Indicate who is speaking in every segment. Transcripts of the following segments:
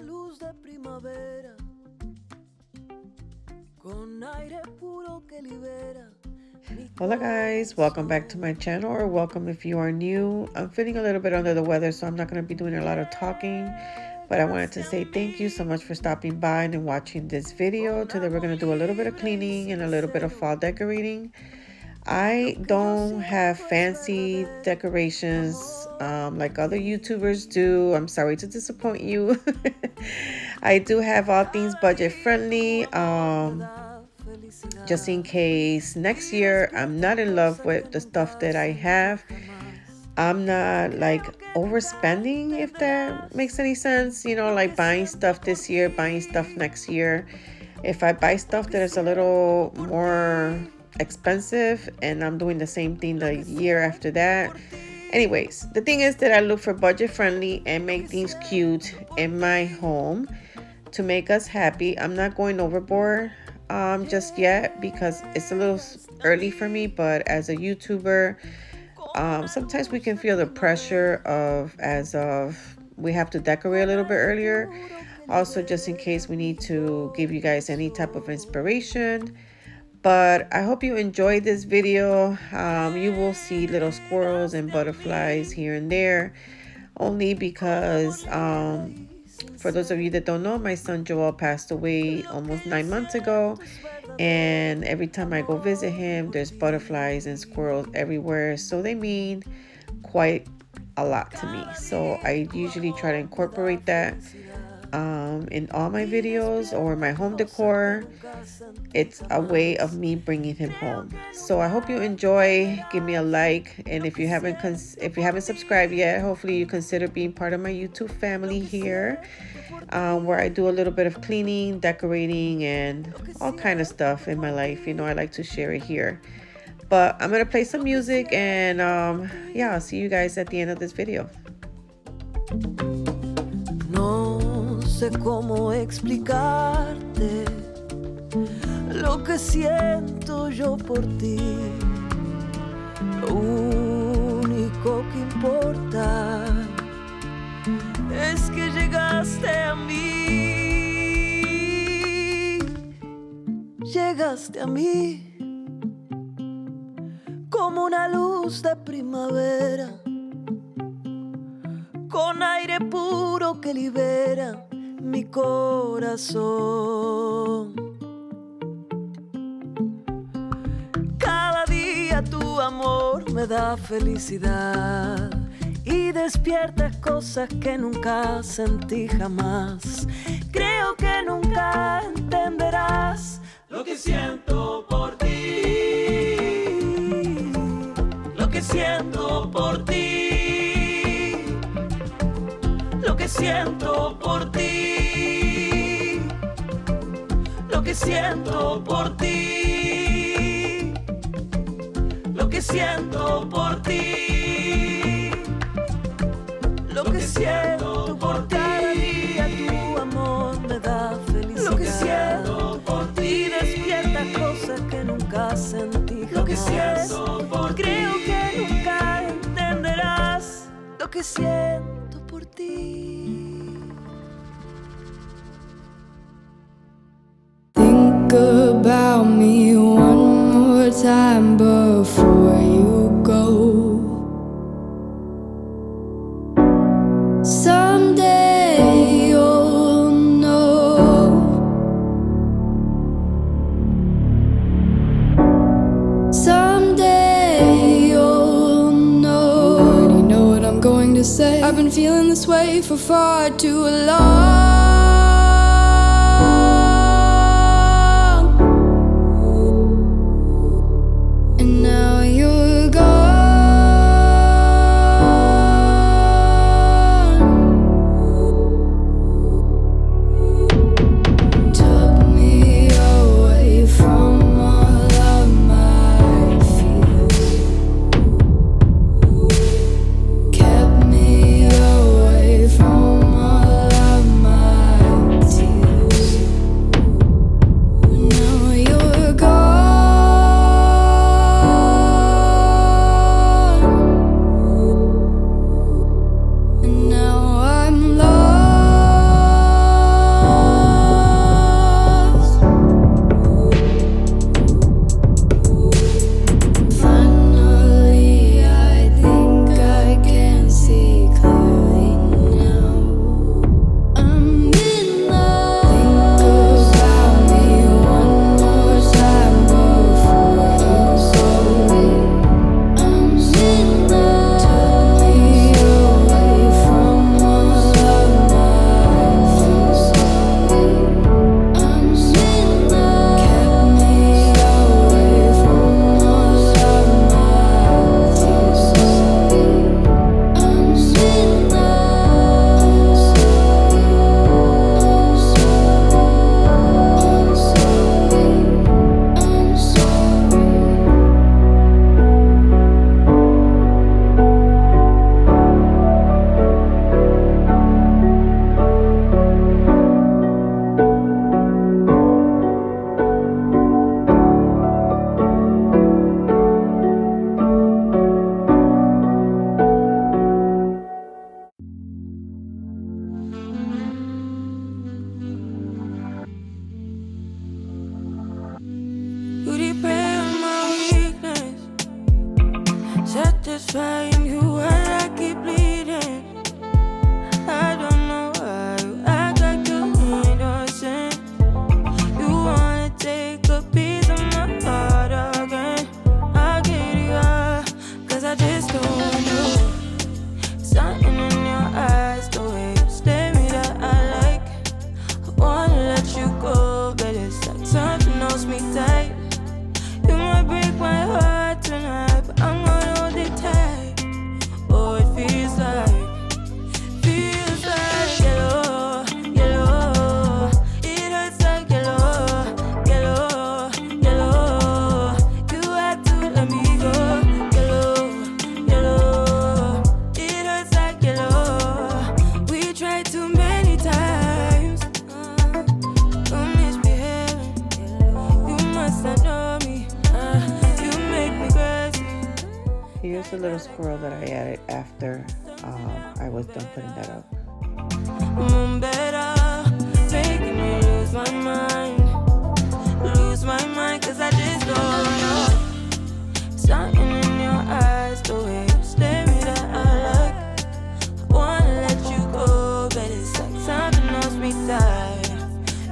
Speaker 1: luz de primavera, con aire puro que libera.
Speaker 2: Hola guys, welcome back to my channel, or welcome if you are new. I'm feeling a little bit under the weather, so I'm not going to be doing a lot of talking, but I wanted to say thank you so much for stopping by and watching this video. Today we're going to do a little bit of cleaning and a little bit of fall decorating. I don't have fancy decorations like other YouTubers do. I'm sorry to disappoint you. I do have all things budget friendly. Just in case next year I'm not in love with the stuff that I have. I'm not like overspending, if that makes any sense. You know, like buying stuff this year, buying stuff next year. If I buy stuff that is a little more expensive and I'm doing the same thing the year after that. Anyways, the thing is that I look for budget friendly and make things cute in my home to make us happy. I'm not going overboard just yet because it's a little early for me, but as a YouTuber, sometimes we can feel the pressure of we have to decorate a little bit earlier. Also, just in case we need to give you guys any type of inspiration. But I hope you enjoyed this video. You will see little squirrels and butterflies here and there, only because for those of you that don't know, my son Joel passed away almost 9 months ago, and every time I go visit him, there's butterflies and squirrels everywhere, so they mean quite a lot to me. So I usually try to incorporate that in all my videos or my home decor. It's a way of me bringing him home. So I hope you enjoy. Give me a like, and if you haven't subscribed yet, hopefully you consider being part of my YouTube family here, where I do a little bit of cleaning, decorating, and all kind of stuff in my life. You know, I like to share it here. But I'm gonna play some music, and yeah, I'll see you guys at the end of this video.
Speaker 1: No sé cómo explicarte lo que siento yo por ti. Lo único que importa es que llegaste a mí. Llegaste a mí como una luz de primavera, con aire puro que libera mi corazón. Cada día tu amor me da felicidad y despierta cosas que nunca sentí jamás. Creo que nunca entenderás lo que siento por ti, lo que siento por ti, lo que siento por ti, lo que siento por ti, lo que siento por ti, lo que siento por ti. Cada día tu amor me da felicidad. Lo que siento por ti. Y despierta cosas que nunca sentí jamás. Lo que siento por ti. Creo que nunca entenderás lo que siento por ti.
Speaker 3: Think about me one more time before you go. Someday you'll know. Someday you'll know. Already know what I'm going to say. I've been feeling this way for far too long. And now you're gone. Took me away from all of my fears. Kept me away from all of
Speaker 2: little squirrel that I added after I was done putting that up.
Speaker 1: Making me lose my mind, cause I just don't know. Something in your eyes, the way you stare me that I like. I wanna let you go, but it's like something knows me tight.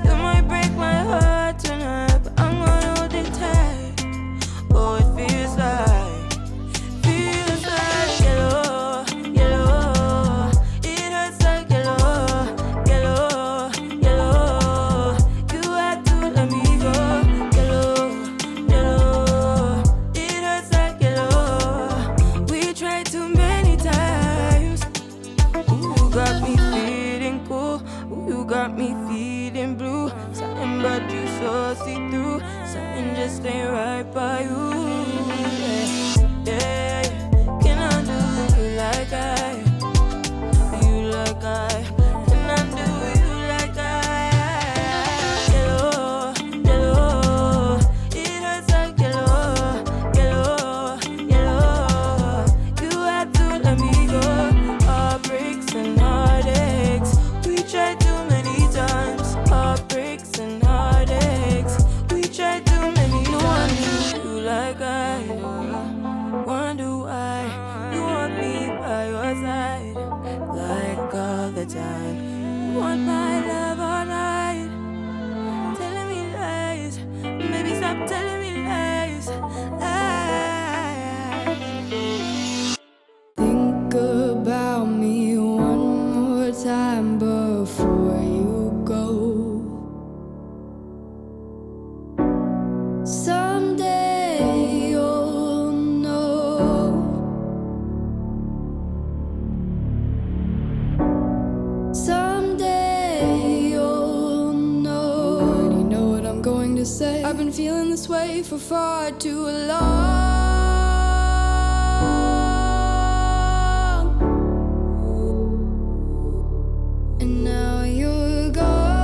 Speaker 1: You might break my heart tonight, but I'm gonna hold it tight. Oh, it feels like yellow, yellow. It hurts like yellow, yellow, yellow. You had to let me go, yellow, yellow. It hurts like yellow. We tried too many times. Ooh, you got me feeling cool. Ooh, you got me feeling blue. Something about you so see-through. Something just ain't right by you. Yeah, can I do you like I? You like I? Can I do you like I? Yellow, yellow. It hurts like yellow, yellow, yellow. You had to let me go. Heartbreaks and heartaches. We tried too many times. Heartbreaks and heartaches. We tried too many. No one knew you like I do. Wonder why you want me by your side, like all the time. You want my love all night, telling me lies. Maybe stop telling me lies.
Speaker 3: Think about me one more time before you go. Someday you'll know. Someday you'll know. Already know what I'm going to say. I've been feeling this way for far too long. And now you're gone.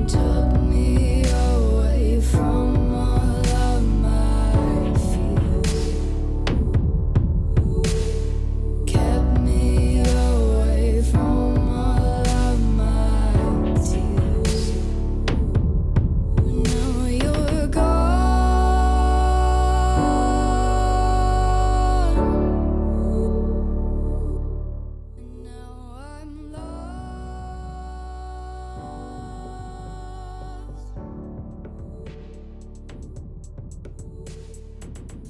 Speaker 3: Took me away from all of my fears. Kept me away from all of my tears. Now you're gone. And now I'm lost.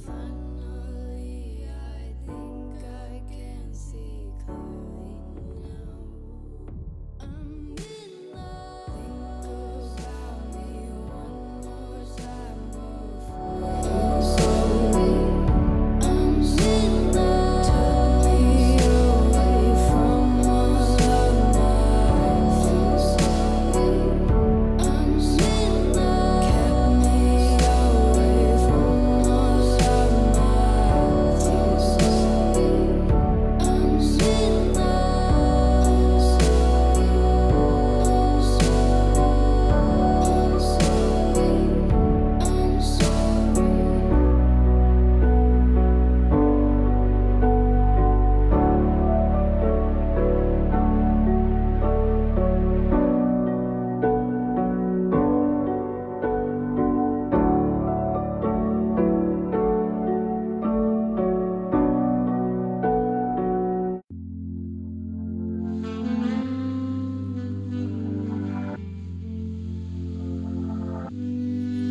Speaker 3: Finally, I think I can see clearly now. I'm in love. Think about me one more time before I'm in love. Took me away from all of my fears. I'm in love. Kept me away from all of my tears. I'm in love. I'm sorry.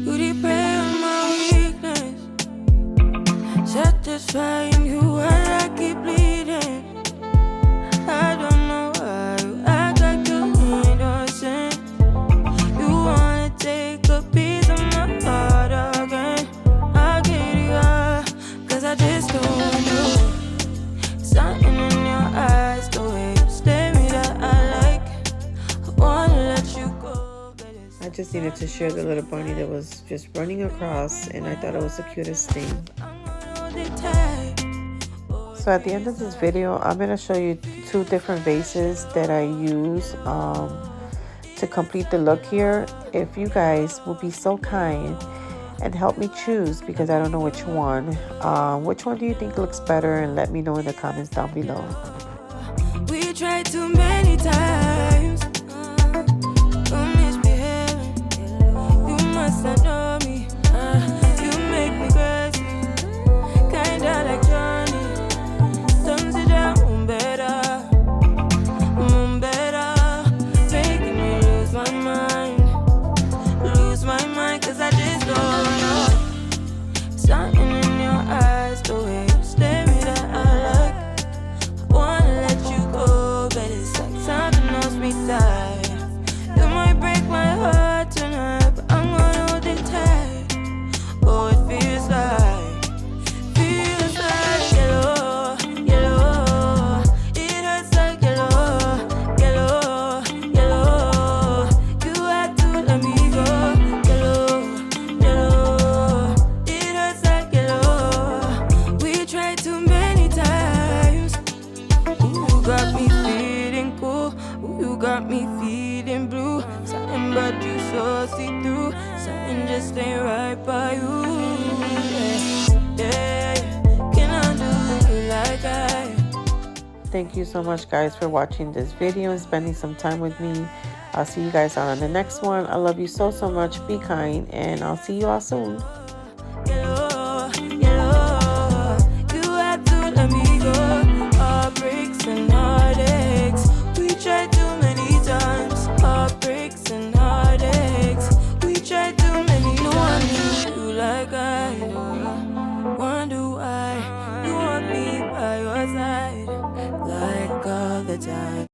Speaker 1: You did prey on my weakness, satisfying you while I keep bleeding. I don't know why you act like you innocent. You wanna take a piece of my heart again. I get you, cause I just don't know. Something in your eyes, the way you stare me that I like. I wanna let you go, but it's
Speaker 2: I just needed to share the little bunny that was just running across, and I thought it was the cutest thing.
Speaker 1: I'm gonna hold it tight.
Speaker 2: So at the end of this video, I'm going to show you two different vases that I use to complete the look here, if you guys will be so kind and help me choose, because I don't know which one. Which one do you think looks better? And let me know in the comments down below.
Speaker 3: We tried too many times. Don't misbehave. You must not know me. You make me crazy. Kinda like Johnny. Don't sit down, better. Making me lose my mind. Lose my mind, 'cause I just don't know. Something in your eyes, the way you stare me that I like. I wanna let you go, but it's like something else me tight. You might break my heart tonight, but I'm gonna hold it tight. Oh, it feels like yellow, yellow. It hurts like yellow, yellow, yellow. You had to let me go, yellow, yellow. It hurts like yellow. We tried too many times. Ooh, you got me feeling cool. Ooh, you got me feeling blue. Something about you so see-through. Something just ain't right by you. Yeah, can I do you like I?
Speaker 2: Thank you so much, guys, for watching this video and spending some time with me. I'll see you guys on the next one. I love you so much. Be kind, and I'll see you all soon.